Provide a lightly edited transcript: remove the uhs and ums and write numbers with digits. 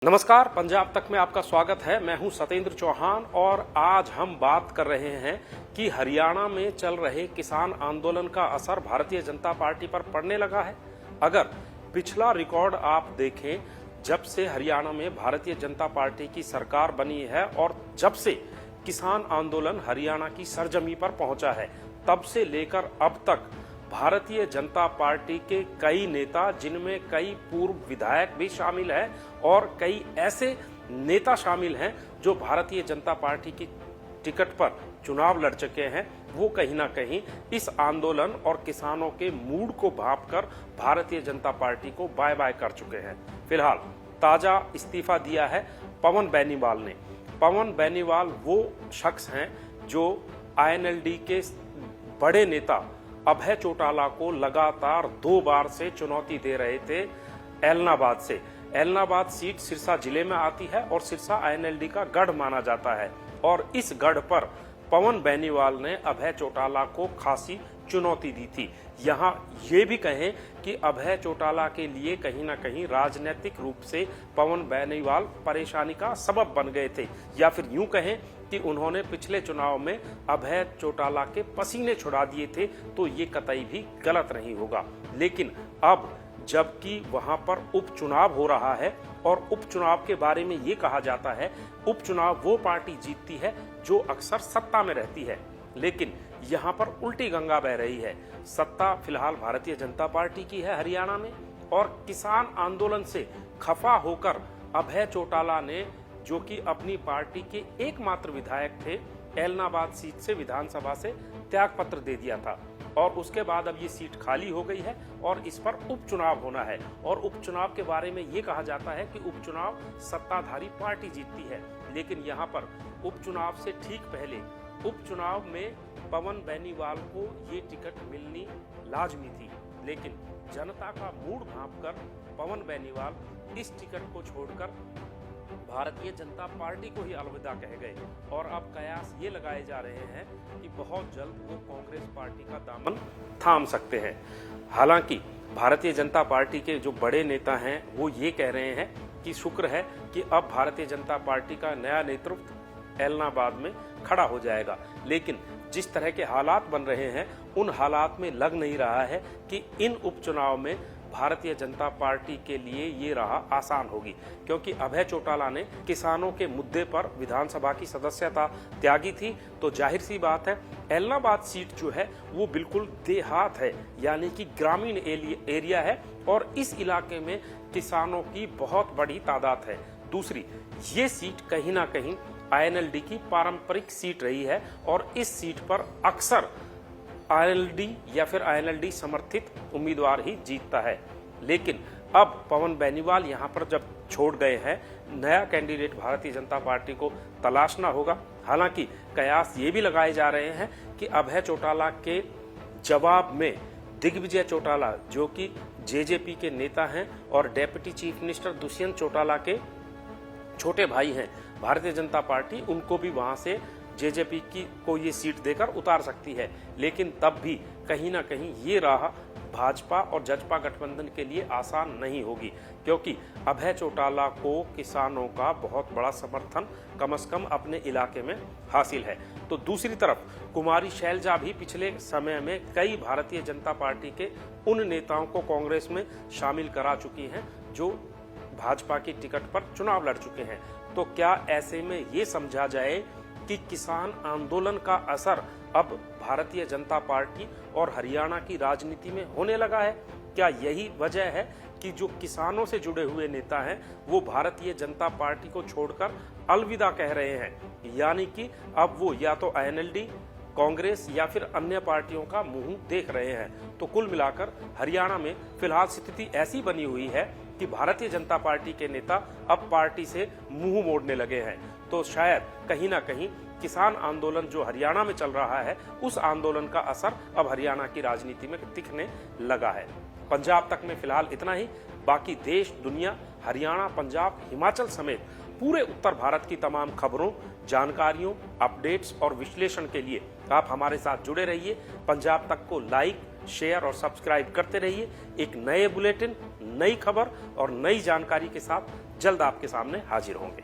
नमस्कार, पंजाब तक में आपका स्वागत है। मैं हूं सतेंद्र चौहान और आज हम बात कर रहे हैं कि हरियाणा में चल रहे किसान आंदोलन का असर भारतीय जनता पार्टी पर पड़ने लगा है। अगर पिछला रिकॉर्ड आप देखें, जब से हरियाणा में भारतीय जनता पार्टी की सरकार बनी है और जब से किसान आंदोलन हरियाणा की सरजमी पर पहुंचा है, तब से लेकर अब तक भारतीय जनता पार्टी के कई नेता, जिनमें कई पूर्व विधायक भी शामिल हैं और कई ऐसे नेता शामिल हैं जो भारतीय जनता पार्टी की टिकट पर चुनाव लड़ चुके हैं, वो कहीं ना कहीं इस आंदोलन और किसानों के मूड को भांपकर भारतीय जनता पार्टी को बाय बाय कर चुके हैं। फिलहाल ताजा इस्तीफा दिया है पवन बेनीवाल ने। पवन बेनीवाल वो शख्स हैं जो आईएनएलडी के बड़े नेता अभय चौटाला को लगातार 2 बार से चुनौती दे रहे थे एलनाबाद से। एलनाबाद सीट सिरसा जिले में आती है और सिरसा आईएनएलडी का गढ़ माना जाता है और इस गढ़ पर पवन बेनीवाल ने अभय चौटाला को खासी चुनौती दी थी। यहाँ ये भी कहें कि अभय चौटाला के लिए कहीं ना कहीं राजनीतिक रूप से पवन बेनीवाल परेशानी का सबब बन गए थे, या फिर यूं कहें कि उन्होंने पिछले चुनाव में अभय चौटाला के पसीने छुड़ा दिए थे, तो ये कतई भी गलत नहीं होगा। लेकिन अब जबकि वहां पर उपचुनाव हो रहा है और उपचुनाव के बारे में ये कहा जाता है, उपचुनाव वो पार्टी जीतती है जो अक्सर सत्ता में रहती है, लेकिन यहाँ पर उल्टी गंगा बह रही है। सत्ता फिलहाल भारतीय जनता पार्टी की है हरियाणा में, और किसान आंदोलन से खफा होकर अभय चौटाला ने, जो कि अपनी पार्टी के एकमात्र विधायक थे, एलनाबाद सीट से विधानसभा से त्यागपत्र दे दिया था और उसके बाद अब ये सीट खाली हो गई है और इस पर उपचुनाव होना है। और उपचुनाव के बारे में ये कहा जाता है कि उपचुनाव सत्ताधारी पार्टी जीतती है, लेकिन यहाँ पर उपचुनाव से ठीक पहले उपचुनाव में पवन बेनीवाल को ये टिकट मिलनी लाजमी थी, लेकिन जनता का मूड भांपकर पवन बेनीवाल इस टिकट को छोड़कर भारतीय जनता पार्टी को ही अलविदा कह गए और अब कयास ये लगाए जा रहे हैं कि बहुत जल्द वो कांग्रेस पार्टी का दामन थाम सकते हैं। हालांकि भारतीय जनता पार्टी के जो बड़े नेता हैं वो ये कह रहे हैं कि शुक्र है कि अब भारतीय जनता पार्टी का नया नेतृत्व एलनाबाद में खड़ा हो जाएगा, लेकिन जिस तरह के हालात बन रहे हैं उन हालात में लग नहीं रहा है कि इन उपचुनाव में भारतीय जनता पार्टी के लिए ये राह आसान होगी, क्योंकि अभय चौटाला ने किसानों के मुद्दे पर विधानसभा की सदस्यता त्यागी थी। तो जाहिर सी बात है, एलनाबाद सीट जो है वो बिल्कुल देहात है, यानी कि ग्रामीण एरिया है और इस इलाके में किसानों की बहुत बड़ी तादाद है। दूसरी, ये सीट कहीं ना कहीं आईएनएलडी की पारंपरिक सीट रही है और इस सीट पर अक्सर आईएनएलडी या फिर आईएनएलडी समर्थित उम्मीदवार ही जीतता है। लेकिन अब पवन बेनीवाल यहाँ पर जब छोड़ गए हैं, नया कैंडिडेट भारतीय जनता पार्टी को तलाशना होगा। हालांकि कयास ये भी लगाए जा रहे हैं कि अभय चौटाला के जवाब में दिग्विजय चौटाला, जो कि जेजेपी के नेता हैं और deputy chief minister Dushyant Chautala के छोटे भाई हैं, भारतीय जनता पार्टी उनको भी वहां से जेजेपी की को ये सीट देकर उतार सकती है। लेकिन तब भी कहीं ना कहीं ये राह भाजपा और जजपा गठबंधन के लिए आसान नहीं होगी, क्योंकि अभय चौटाला को किसानों का बहुत बड़ा समर्थन कम से कम अपने इलाके में हासिल है। तो दूसरी तरफ कुमारी शैलजा भी पिछले समय में कई भारतीय जनता पार्टी के उन नेताओं को कांग्रेस में शामिल करा चुकी हैं जो भाजपा की टिकट पर चुनाव लड़ चुके हैं। तो क्या ऐसे में ये समझा जाए कि किसान आंदोलन का असर अब भारतीय जनता पार्टी और हरियाणा की राजनीति में होने लगा है? क्या यही वजह है कि जो किसानों से जुड़े हुए नेता हैं वो भारतीय जनता पार्टी को छोड़कर अलविदा कह रहे हैं, यानी कि अब वो या तो आईएनएलडी, कांग्रेस या फिर अन्य पार्टियों का मुंह देख रहे हैं? तो कुल मिलाकर हरियाणा में फिलहाल स्थिति ऐसी बनी हुई है कि भारतीय जनता पार्टी के नेता अब पार्टी से मुंह मोड़ने लगे हैं। तो शायद कहीं ना कहीं किसान आंदोलन जो हरियाणा में चल रहा है, उस आंदोलन का असर अब हरियाणा की राजनीति में दिखने लगा है। पंजाब तक में फिलहाल इतना ही। बाकी देश, दुनिया, हरियाणा, पंजाब, हिमाचल समेत पूरे उत्तर भारत की तमाम खबरों, जानकारियों, अपडेट्स और विश्लेषण के लिए आप हमारे साथ जुड़े रहिए। पंजाब तक को लाइक, शेयर और सब्सक्राइब करते रहिए। एक नए बुलेटिन, नई खबर और नई जानकारी के साथ जल्द आपके सामने हाजिर होंगे।